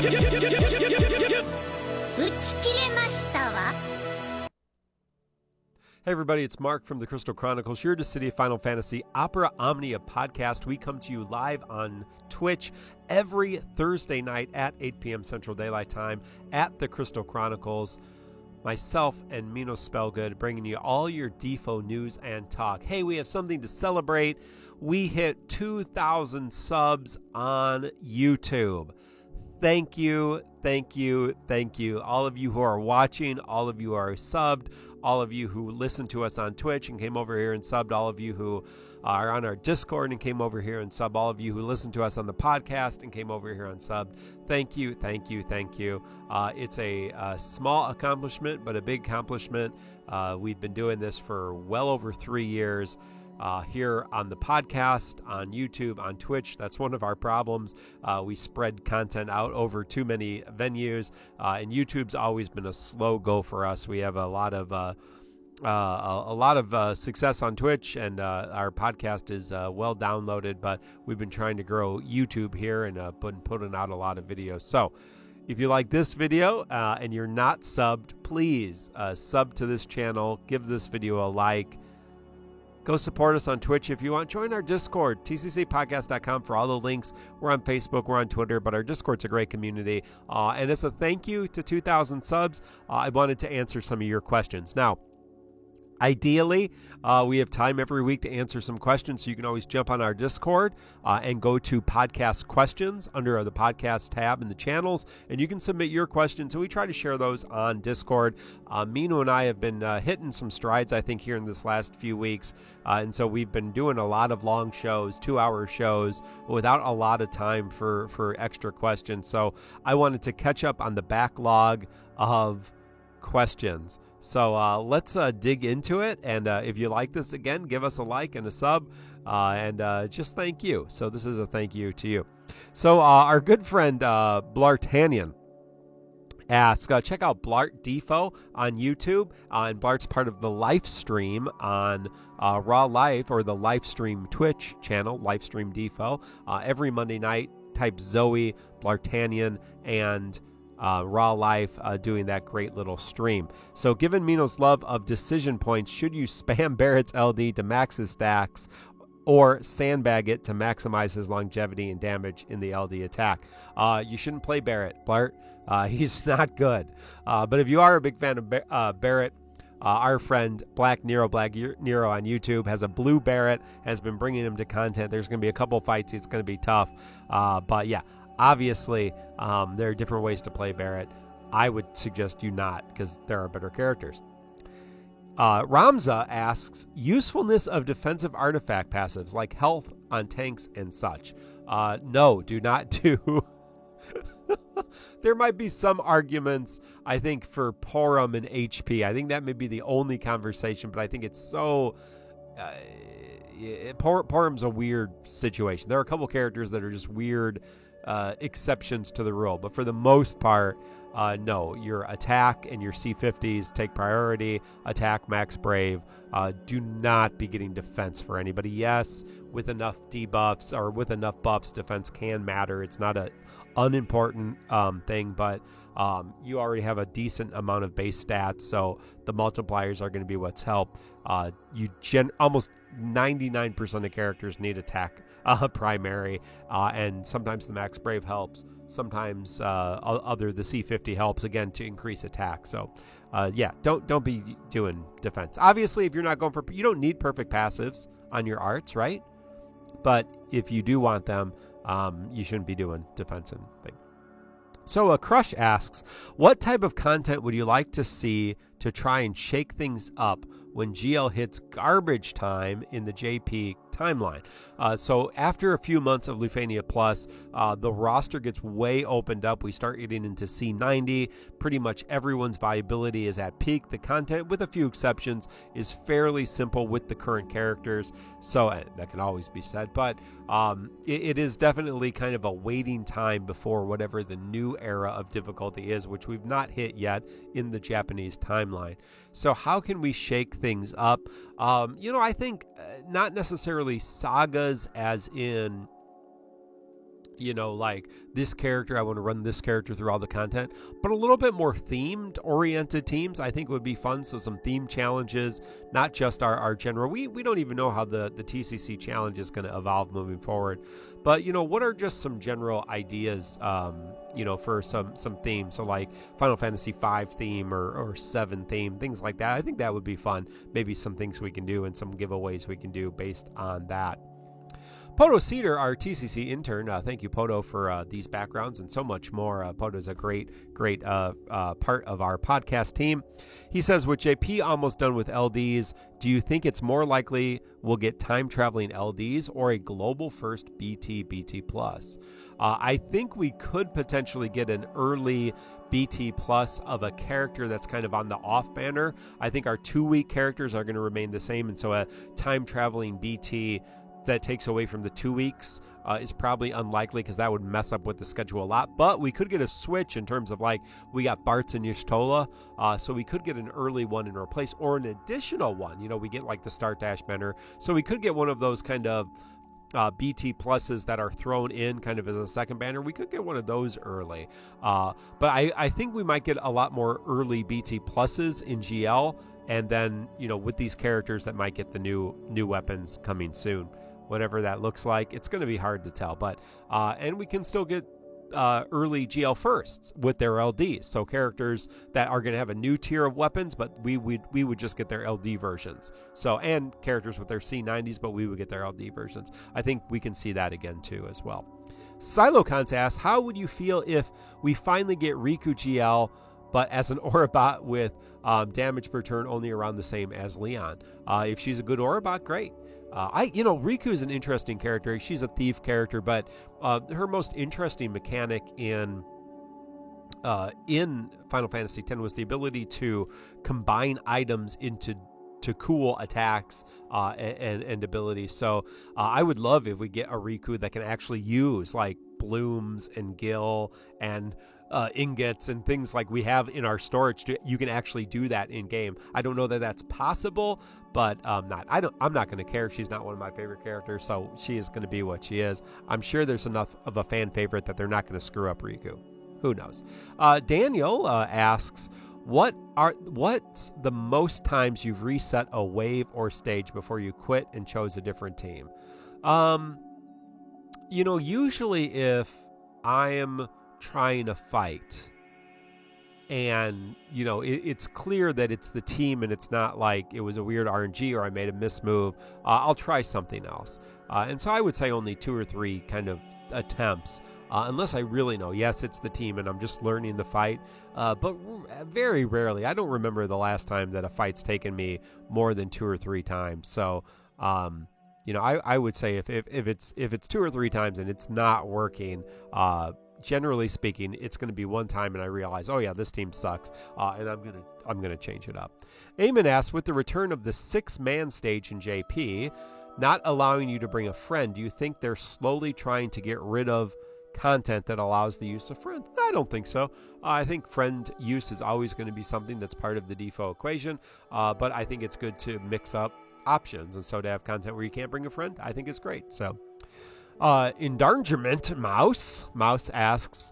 Hey everybody, it's Mark from the Crystal Chronicles, here to City of Final Fantasy Opera Omnia podcast. We come to you live on Twitch every Thursday night at 8 p.m. Central Daylight Time at the Crystal Chronicles. Myself and Minos Spellgood bringing you all your Defo news and talk. Hey, we have something to celebrate. We hit 2,000 subs on YouTube. Thank you, thank you, thank you. All of you who are watching, all of you who are subbed, all of you who listen to us on Twitch and came over here and subbed, all of you who are on our Discord and came over here and subbed, all of you who listen to us on the podcast and came over here and subbed. Thank you, thank you, thank you. It's a small accomplishment, but a big accomplishment. We've been doing this for well over 3 years. Here on the podcast, on YouTube, on Twitch. That's one of our problems. We spread content out over too many venues, and YouTube's always been a slow go for us. We have a lot of success on Twitch, and our podcast is well downloaded, but we've been trying to grow YouTube here and putting out a lot of videos. So if you like this video and you're not subbed, please sub to this channel, give this video a like. Go support us on Twitch if you want. Join our Discord, tccpodcast.com for all the links. We're on Facebook, we're on Twitter, but our Discord's a great community. And as a thank you to 2,000 subs, I wanted to answer some of your questions. Now, ideally, we have time every week to answer some questions, so you can always jump on our Discord and go to podcast questions under the podcast tab in the channels, and you can submit your questions, and we try to share those on Discord. Mino and I have been hitting some strides, I think, here in this last few weeks, and so we've been doing a lot of long shows, 2-hour shows, without a lot of time for extra questions. So I wanted to catch up on the backlog of questions. So let's dig into it, and if you like this, again, give us a like and a sub, and just thank you. So this is a thank you to you. So our good friend Blartanian asks, check out Blart Defo on YouTube, and Blart's part of the live stream on Raw Life, or the live stream Twitch channel, Livestream Defo, every Monday night. Type Zoe, Blartanian, and Raw Life doing that great little stream. So given Mino's love of decision points, should you spam Barrett's LD to max his stacks or sandbag it to maximize his longevity and damage in the LD attack? You shouldn't play Barrett, Blart. He's not good. But if you are a big fan of Barrett, our friend Black Nero on YouTube has a blue Barrett, has been bringing him to content. There's going to be a couple fights. It's going to be tough. But yeah, obviously, there are different ways to play Barrett. I would suggest you not, because there are better characters. Ramza asks, usefulness of defensive artifact passives like health on tanks and such. No, do not do. There might be some arguments, I think, for Porum and HP. I think that may be the only conversation, but I think it's so... Porum's a weird situation. There are a couple characters that are just weird exceptions to the rule, but for the most part, no, your attack and your C50s take priority. Attack, max brave. Do not be getting defense for anybody. Yes, with enough debuffs or with enough buffs, defense can matter. It's not an unimportant thing, but you already have a decent amount of base stats, so the multipliers are going to be what's helped. Almost 99% of characters need attack primary, and sometimes the max brave helps. Sometimes the C50 helps again to increase attack. So yeah, don't be doing defense. Obviously, if you're not going for, you don't need perfect passives on your arts, right? But if you do want them, you shouldn't be doing defensive thing. So Crush asks, what type of content would you like to see to try and shake things up when GL hits garbage time in the JP timeline? So after a few months of Lufania Plus, the roster gets way opened up. We start getting into C90. Pretty much everyone's viability is at peak. The content, with a few exceptions, is fairly simple with the current characters. So that can always be said, but it is definitely kind of a waiting time before whatever the new era of difficulty is, which we've not hit yet in the Japanese timeline. So how can we shake things up? I think not necessarily sagas as in like this character, I want to run this character through all the content, but a little bit more themed oriented teams I think would be fun. So some theme challenges, not just our general. We don't even know how the TCC challenge is going to evolve moving forward, but what are just some general ideas, for some themes? So like Final Fantasy V theme or 7 theme, things like that. I think that would be fun. Maybe some things we can do and some giveaways we can do based on that. Poto Cedar, our TCC intern, thank you, Poto, for these backgrounds and so much more. Poto's a great part of our podcast team. He says, with JP almost done with LDs, do you think it's more likely we'll get time-traveling LDs or a global first BT plus? I think we could potentially get an early BT plus of a character that's kind of on the off banner. I think our 2-week characters are going to remain the same, and so a time-traveling BT that takes away from the 2 weeks is probably unlikely, because that would mess up with the schedule a lot. But we could get a switch in terms of, like, we got Bartz and Y'shtola, so we could get an early one and replace, or an additional one. We get like the Start Dash banner, so we could get one of those kind of BT pluses that are thrown in kind of as a second banner. We could get one of those early, but I think we might get a lot more early BT pluses in GL, and then with these characters that might get the new weapons coming soon. Whatever that looks like, it's going to be hard to tell, but and we can still get early GL firsts with their LDs, so characters that are going to have a new tier of weapons, but we would just get their LD versions. So, and characters with their C90s, but we would get their LD versions. I think we can see that again too as well. Silocons asks, how would you feel if we finally get Riku GL, but as an Orabot with damage per turn only around the same as Leon? If she's a good Orabot, great. Riku is an interesting character. She's a thief character, but her most interesting mechanic in Final Fantasy X was the ability to combine items into cool attacks and abilities. So I would love if we get a Riku that can actually use like blooms and gil and ingots and things like we have in our storage. You can actually do that in game. I don't know that that's possible, but I'm not going to care. She's not one of my favorite characters, so she is going to be what she is. I'm sure there's enough of a fan favorite that they're not going to screw up Riku. Who knows? Daniel asks, what's the most times you've reset a wave or stage before you quit and chose a different team? Usually if I am trying to fight and it's clear that it's the team and it's not like it was a weird RNG or I made a mismove, I'll try something else, and so I would say only 2 or 3 kind of attempts, unless I really know, yes, it's the team and I'm just learning the fight, but very rarely. I don't remember the last time that a fight's taken me more than 2 or 3 times. So I would say if it's 2 or 3 times and it's not working, generally speaking, it's going to be one time and I realize, oh yeah, this team sucks, and I'm gonna change it up. Eamon asks, with the return of the 6-man stage in JP not allowing you to bring a friend, do you think they're slowly trying to get rid of content that allows the use of friends? I don't think so. I think friend use is always going to be something that's part of the default equation, but I think it's good to mix up options, and so to have content where you can't bring a friend, I think is great. So Endangerment Mouse asks,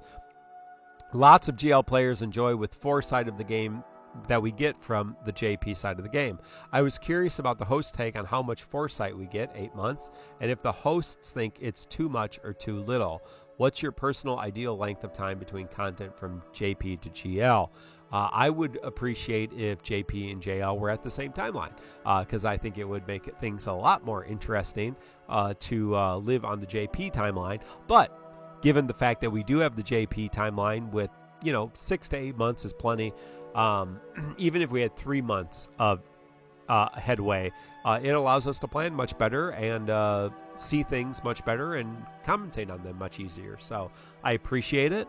lots of GL players enjoy with foresight of the game that we get from the JP side of the game. I was curious about the host take on how much foresight we get, 8 months, and if the hosts think it's too much or too little. What's your personal ideal length of time between content from JP to GL? I would appreciate if JP and JL were at the same timeline, because I think it would make things a lot more interesting to live on the JP timeline. But given the fact that we do have the JP timeline with 6 to 8 months is plenty. Even if we had 3 months of headway, it allows us to plan much better and see things much better and commentate on them much easier. So I appreciate it.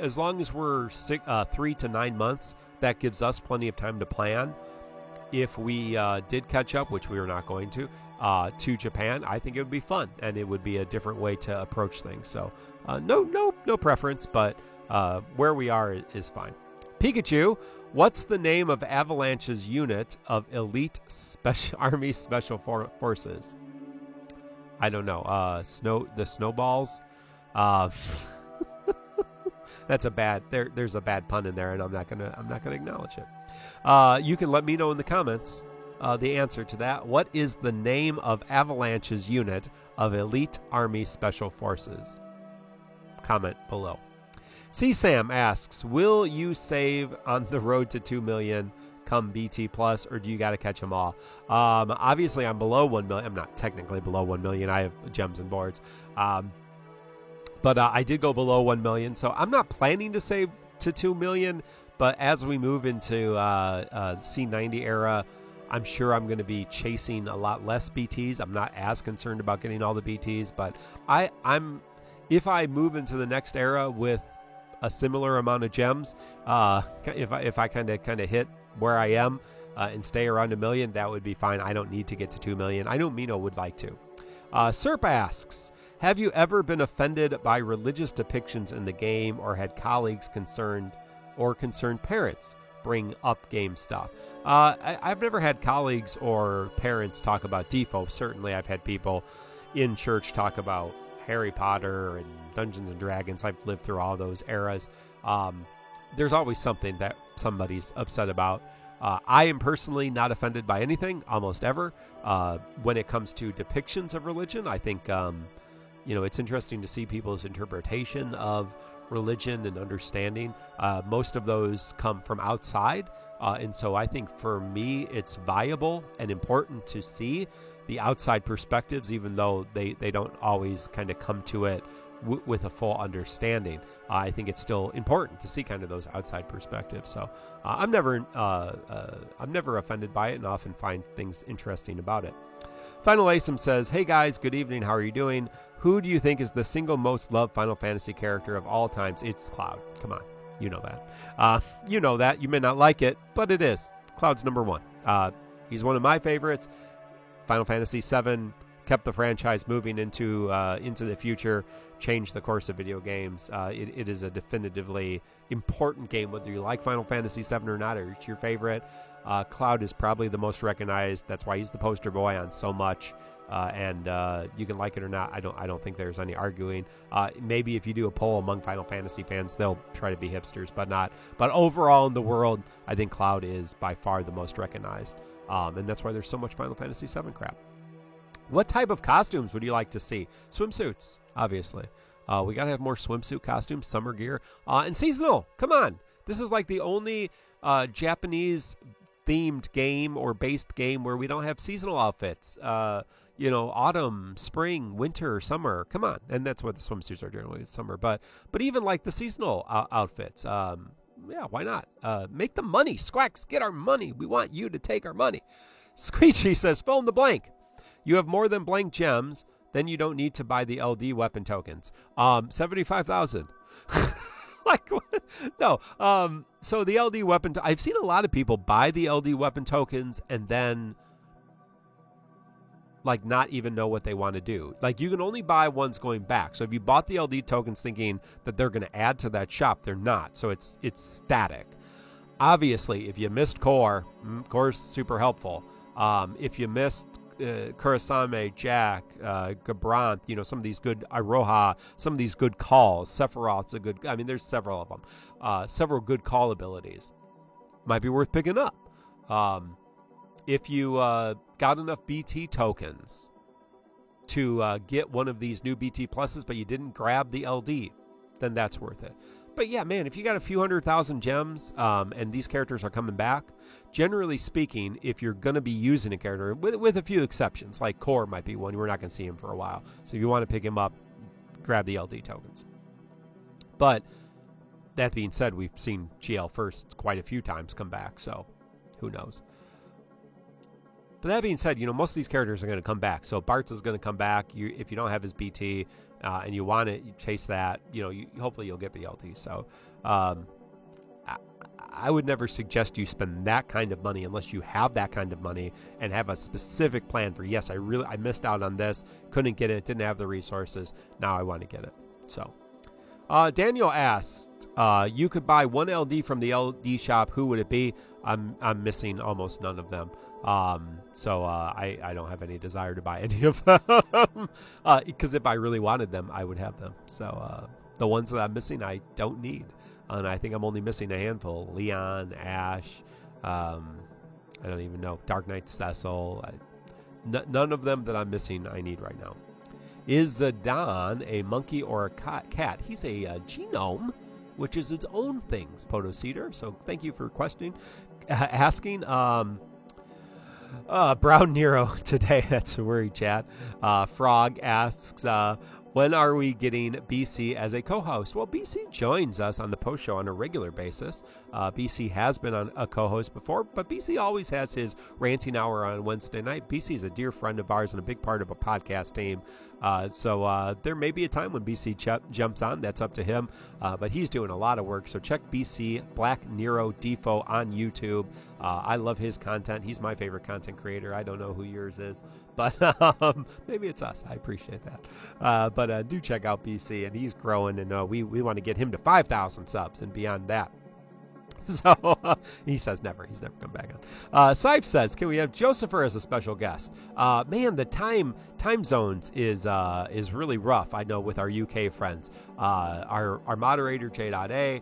As long as we're 3 to 9 months, that gives us plenty of time to plan. If we did catch up, which we are not going to Japan, I think it would be fun and it would be a different way to approach things. So no preference, but where we are is fine. Pikachu, what's the name of Avalanche's unit of elite Army Special Forces? I don't know. The snowballs. That's a bad. There's a bad pun in there, and I'm not gonna acknowledge it. You can let me know in the comments the answer to that. What is the name of Avalanche's unit of Elite Army Special Forces? Comment below. CSAM asks, will you save on the road to 2 million come BT Plus, or do you got to catch them all? Obviously, I'm below 1 million. I'm not technically below 1 million. I have gems and boards. But I did go below 1 million, so I'm not planning to save to 2 million. But as we move into C90 era, I'm sure I'm going to be chasing a lot less BTs. I'm not as concerned about getting all the BTs, but if I move into the next era with a similar amount of gems, if I kind of hit where I am and stay around 1 million, that would be fine. I don't need to get to 2 million. I know Mino would like to. Serp asks, have you ever been offended by religious depictions in the game, or had colleagues concerned parents bring up game stuff? I've never had colleagues or parents talk about Defo. Certainly I've had people in church talk about Harry Potter and Dungeons and Dragons. I've lived through all those eras. There's always something that somebody's upset about. I am personally not offended by anything, almost ever. When it comes to depictions of religion, I think it's interesting to see people's interpretation of religion and understanding. Most of those come from outside, and so I think for me it's viable and important to see the outside perspectives, even though they don't always kind of come to it with a full understanding. I think it's still important to see kind of those outside perspectives. So I'm never offended by it, and often find things interesting about it. Final Asim says, hey guys, good evening. How are you doing? Who do you think is the single most loved Final Fantasy character of all times? It's Cloud. Come on. You know that. You know that. You may not like it, but it is. Cloud's number one. He's one of my favorites. Final Fantasy VII kept the franchise moving into the future, changed the course of video games. It is a definitively important game, whether you like Final Fantasy VII or not, or it's your favorite. Cloud is probably the most recognized. That's why he's the poster boy on so much. And you can like it or not. I don't think there's any arguing. Maybe if you do a poll among Final Fantasy fans, they'll try to be hipsters, but not. But overall in the world, I think Cloud is by far the most recognized. And that's why there's so much Final Fantasy VII crap. What type of costumes would you like to see? Swimsuits, obviously. We got to have more swimsuit costumes, summer gear, and seasonal. Come on. This is like the only Japanese-themed game or based game where we don't have seasonal outfits. Autumn, spring, winter, summer. Come on. And that's what the swimsuits are generally, it's summer. But even like the seasonal outfits, yeah, why not? Make the money. Squawks, get our money. We want you to take our money. Screechy says, fill in the blank. You have more than blank gems, then you don't need to buy the LD weapon tokens. 75,000. Like, no. So the LD weapon, I've seen a lot of people buy the LD weapon tokens and then like not even know what they want to do. Like, you can only buy ones going back. So if you bought the LD tokens thinking that they're going to add to that shop, they're not. So it's static. Obviously, if you missed Core, Core's super helpful. If you missed Kurasame, Jack, Gabrant, some of these good Iroha, some of these good calls. Sephiroth's a good, there's several of them. Several good call abilities. Might be worth picking up. If you got enough BT tokens to get one of these new BT pluses, but you didn't grab the LD, then that's worth it. But yeah, man, if you got a few 100,000 gems and these characters are coming back, generally speaking, if you're going to be using a character, with a few exceptions, like Core might be one, we're not going to see him for a while. So if you want to pick him up, grab the LD tokens. But that being said, we've seen GL First quite a few times come back, so who knows. But that being said, most of these characters are going to come back. So Bartz is going to come back. If you don't have his BT and you want it, you chase that. Hopefully you'll get the LT. So I would never suggest you spend that kind of money unless you have that kind of money and have a specific plan for, yes, I missed out on this, couldn't get it, didn't have the resources. Now I want to get it. So Daniel asked, you could buy one LD from the LD shop. Who would it be? I'm missing almost none of them. So I don't have any desire to buy any of them. Because if I really wanted them, I would have them. So the ones that I'm missing, I don't need. And I think I'm only missing a handful. Leon, Ash, I don't even know. Dark Knight Cecil. None of them that I'm missing I need right now. Is Zidane a monkey or a cat? He's a genome, which is its own things, Podocedar. So thank you for asking. Brown Nero today. That's a worry, chat. Frog asks, when are we getting BC as a co-host? Well, BC joins us on the post show on a regular basis. BC has been on a co-host before, but BC always has his ranting hour on Wednesday night. BC is a dear friend of ours and a big part of a podcast team. So there may be a time when BC jumps on. That's up to him. But he's doing a lot of work. So check BC, Black Nero Defo on YouTube. I love his content. He's my favorite content creator. I don't know who yours is, but maybe it's us. I appreciate that. But do check out BC, and he's growing, and we want to get him to 5,000 subs and beyond that. So he says never. He's never come back on. Seif says, can we have Josepher as a special guest? Man, the time zones is really rough. I know with our UK friends. Our moderator J.A.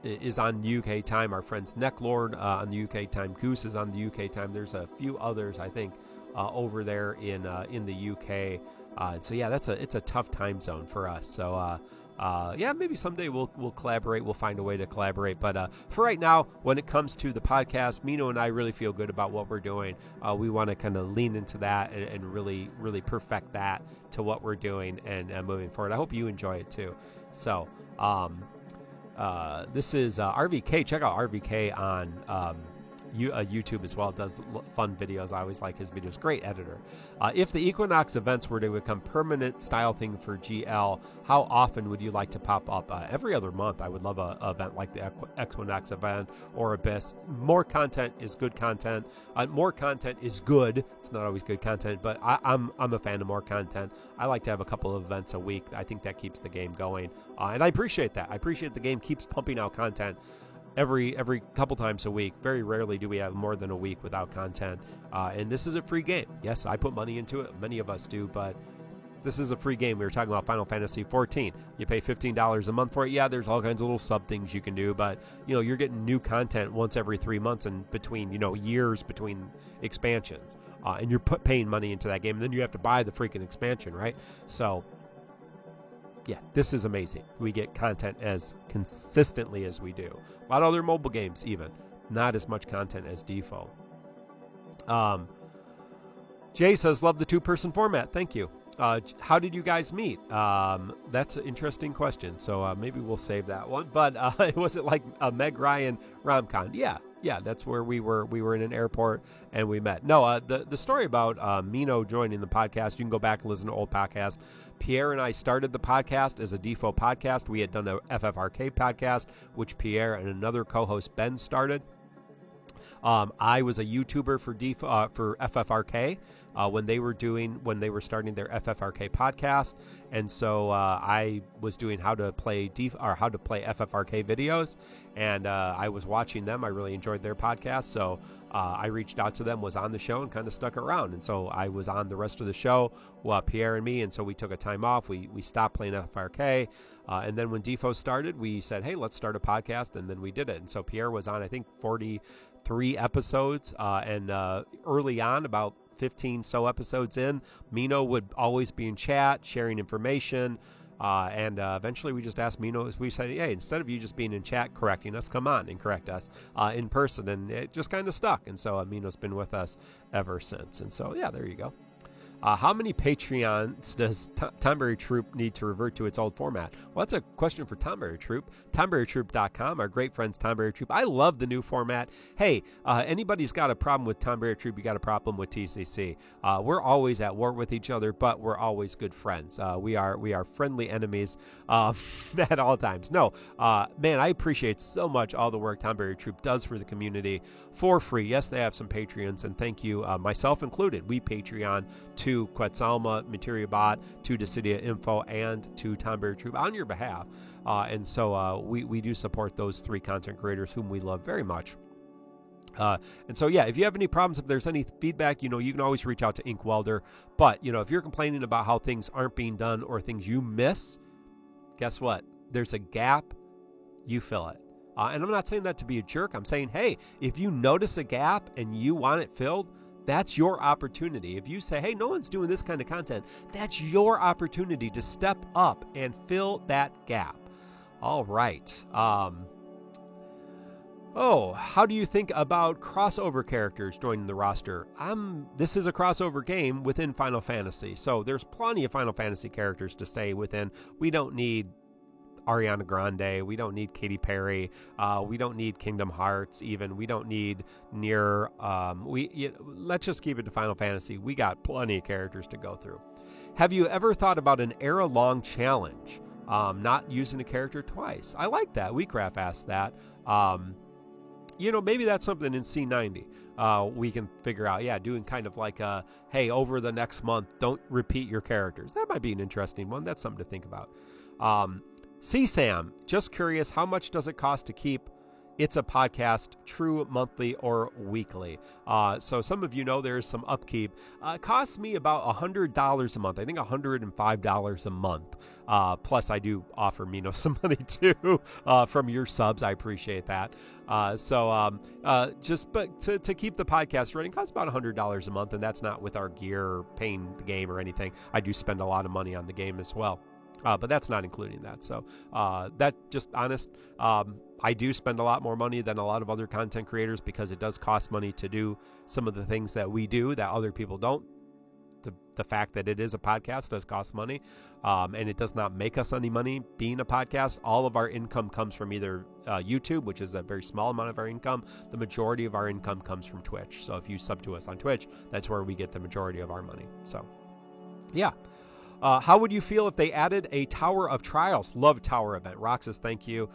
Is on UK time. Our friends Necklord on the UK time. Goose is on the UK time. There's a few others, I think, over there in the UK. So yeah, it's a tough time zone for us. So yeah, maybe someday we'll collaborate. We'll find a way to collaborate. But for right now, when it comes to the podcast, Mino and I really feel good about what we're doing. We want to kind of lean into that and really, really perfect that to what we're doing and moving forward. I hope you enjoy it too. So this is RVK. Check out RVK on YouTube as well. Does fun videos. I always like his videos. Great editor. If the Equinox events were to become permanent style thing for GL, how often would you like to pop up? Every other month. I would love a event like the Equinox event or Abyss. More content is good content. More content is good. It's not always good content, but I'm a fan of more content. I like to have a couple of events a week. I think that keeps the game going, and I appreciate that. I appreciate the game keeps pumping out content every couple times a week. Very rarely do we have more than a week without content. And this is a free game. Yes, I put money into it. Many of us do, but this is a free game. We were talking about Final Fantasy 14. You pay $15 a month for it. Yeah, there's all kinds of little sub things you can do, but you're getting new content once every 3 months and between years between expansions. And you're paying money into that game, and then you have to buy the freaking expansion, right? So yeah, this is amazing. We get content as consistently as we do. A lot of other mobile games even. Not as much content as Defo. Jay says, love the 2-person format. Thank you. How did you guys meet? That's an interesting question. So maybe we'll save that one. But was it like a Meg Ryan RomCon? Yeah, that's where we were. We were in an airport and we met. No, the story about Mino joining the podcast, you can go back and listen to old podcasts. Pierre and I started the podcast as a Defo podcast. We had done a FFRK podcast, which Pierre and another co-host, Ben, started. I was a YouTuber for FFRK when they were starting their FFRK podcast, and so I was doing how to play FFRK videos, and I was watching them. I really enjoyed their podcast, so I reached out to them, was on the show, and kind of stuck around. And so I was on the rest of the show, Pierre and me, and so we took a time off. We stopped playing FFRK. And then when Defo started, we said, hey, let's start a podcast, and then we did it. And so Pierre was on, I think, 43 episodes, and early on, about 15 so episodes in, Mino would always be in chat, sharing information, and eventually we just asked Mino, we said, hey, instead of you just being in chat correcting us, come on and correct us in person, and it just kind of stuck. And so Mino's been with us ever since. And so, yeah, there you go. How many Patreons does Tomberry Troop need to revert to its old format? Well, that's a question for Tomberry Troop. TomberryTroop.com, our great friends Tomberry Troop. I love the new format. Hey, anybody's got a problem with Tomberry Troop, you got a problem with TCC. We're always at war with each other, but we're always good friends. We are friendly enemies at all times. No, man, I appreciate so much all the work Tomberry Troop does for the community for free. Yes, they have some Patreons, and thank you, myself included. We Patreon to to Quetzalma, Materia Bot, to Dissidia Info, and to Tonberry Troop on your behalf. And so we do support those 3 content creators whom we love very much. And so, yeah, if you have any problems, if there's any feedback, you can always reach out to Ink Welder. But, if you're complaining about how things aren't being done or things you miss, guess what? There's a gap, you fill it. And I'm not saying that to be a jerk. I'm saying, hey, if you notice a gap and you want it filled, that's your opportunity. If you say, hey, no one's doing this kind of content, that's your opportunity to step up and fill that gap. All right. How do you think about crossover characters joining the roster? This is a crossover game within Final Fantasy, so there's plenty of Final Fantasy characters to stay within. We don't need Ariana Grande. We don't need Katy Perry. We don't need Kingdom Hearts even. We don't need Nier. Let's just keep it to Final Fantasy. We got plenty of characters to go through. Have you ever thought about an era-long challenge? Not using a character twice. I like that. WeCraft asked that. Maybe that's something in C90 we can figure out. Yeah, doing kind of like hey, over the next month, don't repeat your characters. That might be an interesting one. That's something to think about. CSAM, just curious, how much does it cost to keep It's a Podcast true monthly or weekly? So some of there is some upkeep. It costs me about $100 a month. I think $105 a month. Plus, I do offer Mino some money too from your subs. I appreciate that. But to keep the podcast running, it costs about $100 a month, and that's not with our gear or paying the game or anything. I do spend a lot of money on the game as well. But that's not including that. So that just honest, I do spend a lot more money than a lot of other content creators because it does cost money to do some of the things that we do that other people don't. The fact that it is a podcast does cost money, and it does not make us any money being a podcast. All of our income comes from either YouTube, which is a very small amount of our income. The majority of our income comes from Twitch. So if you sub to us on Twitch, that's where we get the majority of our money. So, yeah. How would you feel if they added a Tower of Trials? Love tower event. Roxas, thank you.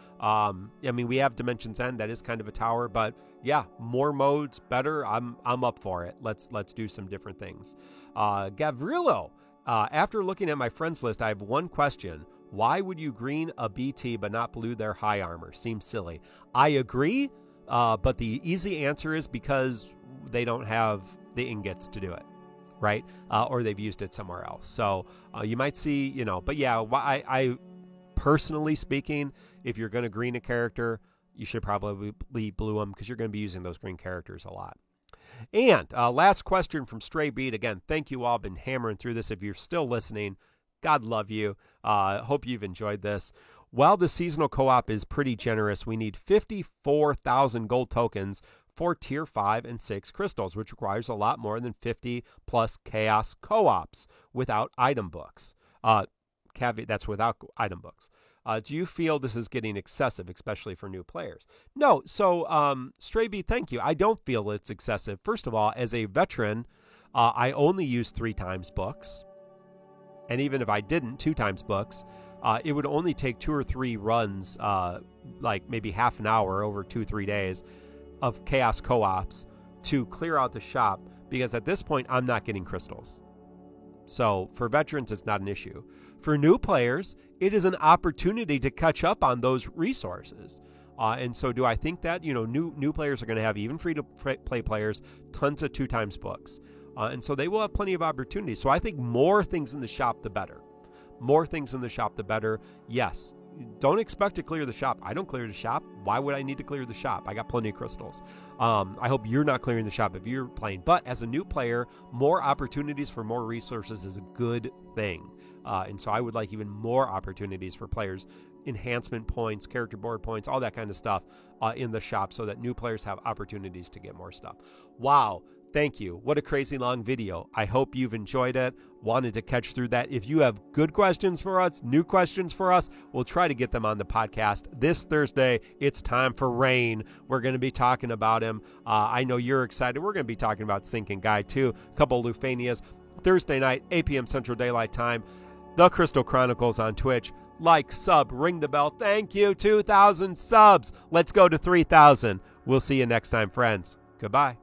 We have Dimensions End. That is kind of a tower, but yeah, more modes, better. I'm up for it. Let's do some different things. Gavrilo, after looking at my friends list, I have one question. Why would you green a BT but not blue their high armor? Seems silly. I agree, but the easy answer is because they don't have the ingots to do it. Right? Or they've used it somewhere else. So you might see, but yeah, I personally speaking, if you're going to green a character, you should probably blue them because you're going to be using those green characters a lot. And last question from Stray Beat. Again, thank you all. Been hammering through this. If you're still listening, God love you. Hope you've enjoyed this. While the seasonal co-op is pretty generous, we need 54,000 gold tokens for tier 5 and 6 crystals, which requires a lot more than 50 plus chaos co-ops without item books. Caveat, that's without item books. Do you feel this is getting excessive, especially for new players? No. So, Stray B, thank you. I don't feel it's excessive. First of all, as a veteran, I only use 3 times books. And even if I didn't, 2 times books, it would only take 2 or 3 runs, like maybe half an hour over 2-3 days of chaos co-ops to clear out the shop, because at this point I'm not getting crystals. So for veterans, it's not an issue. For new players, it is an opportunity to catch up on those resources. And so do I think that, new players are going to have, even free to play players, tons of 2 times books. And so they will have plenty of opportunities. So I think more things in the shop, the better. More things in the shop, the better. Yes. Don't expect to clear the shop. I don't clear the shop. Why would I need to clear the shop? I got plenty of crystals. I hope you're not clearing the shop if you're playing. But as a new player, more opportunities for more resources is a good thing. And so I would like even more opportunities for players, enhancement points, character board points, all that kind of stuff in the shop so that new players have opportunities to get more stuff. Wow. Thank you. What a crazy long video. I hope you've enjoyed it. Wanted to catch through that. If you have good questions for us, new questions for us, we'll try to get them on the podcast. This Thursday, it's time for Rain. We're going to be talking about him. I know you're excited. We're going to be talking about Sinking Guy too. A couple of Lufanias. Thursday night, 8 p.m. Central Daylight Time. The Crystal Chronicles on Twitch. Like, sub, ring the bell. Thank you. 2,000 subs. Let's go to 3,000. We'll see you next time, friends. Goodbye.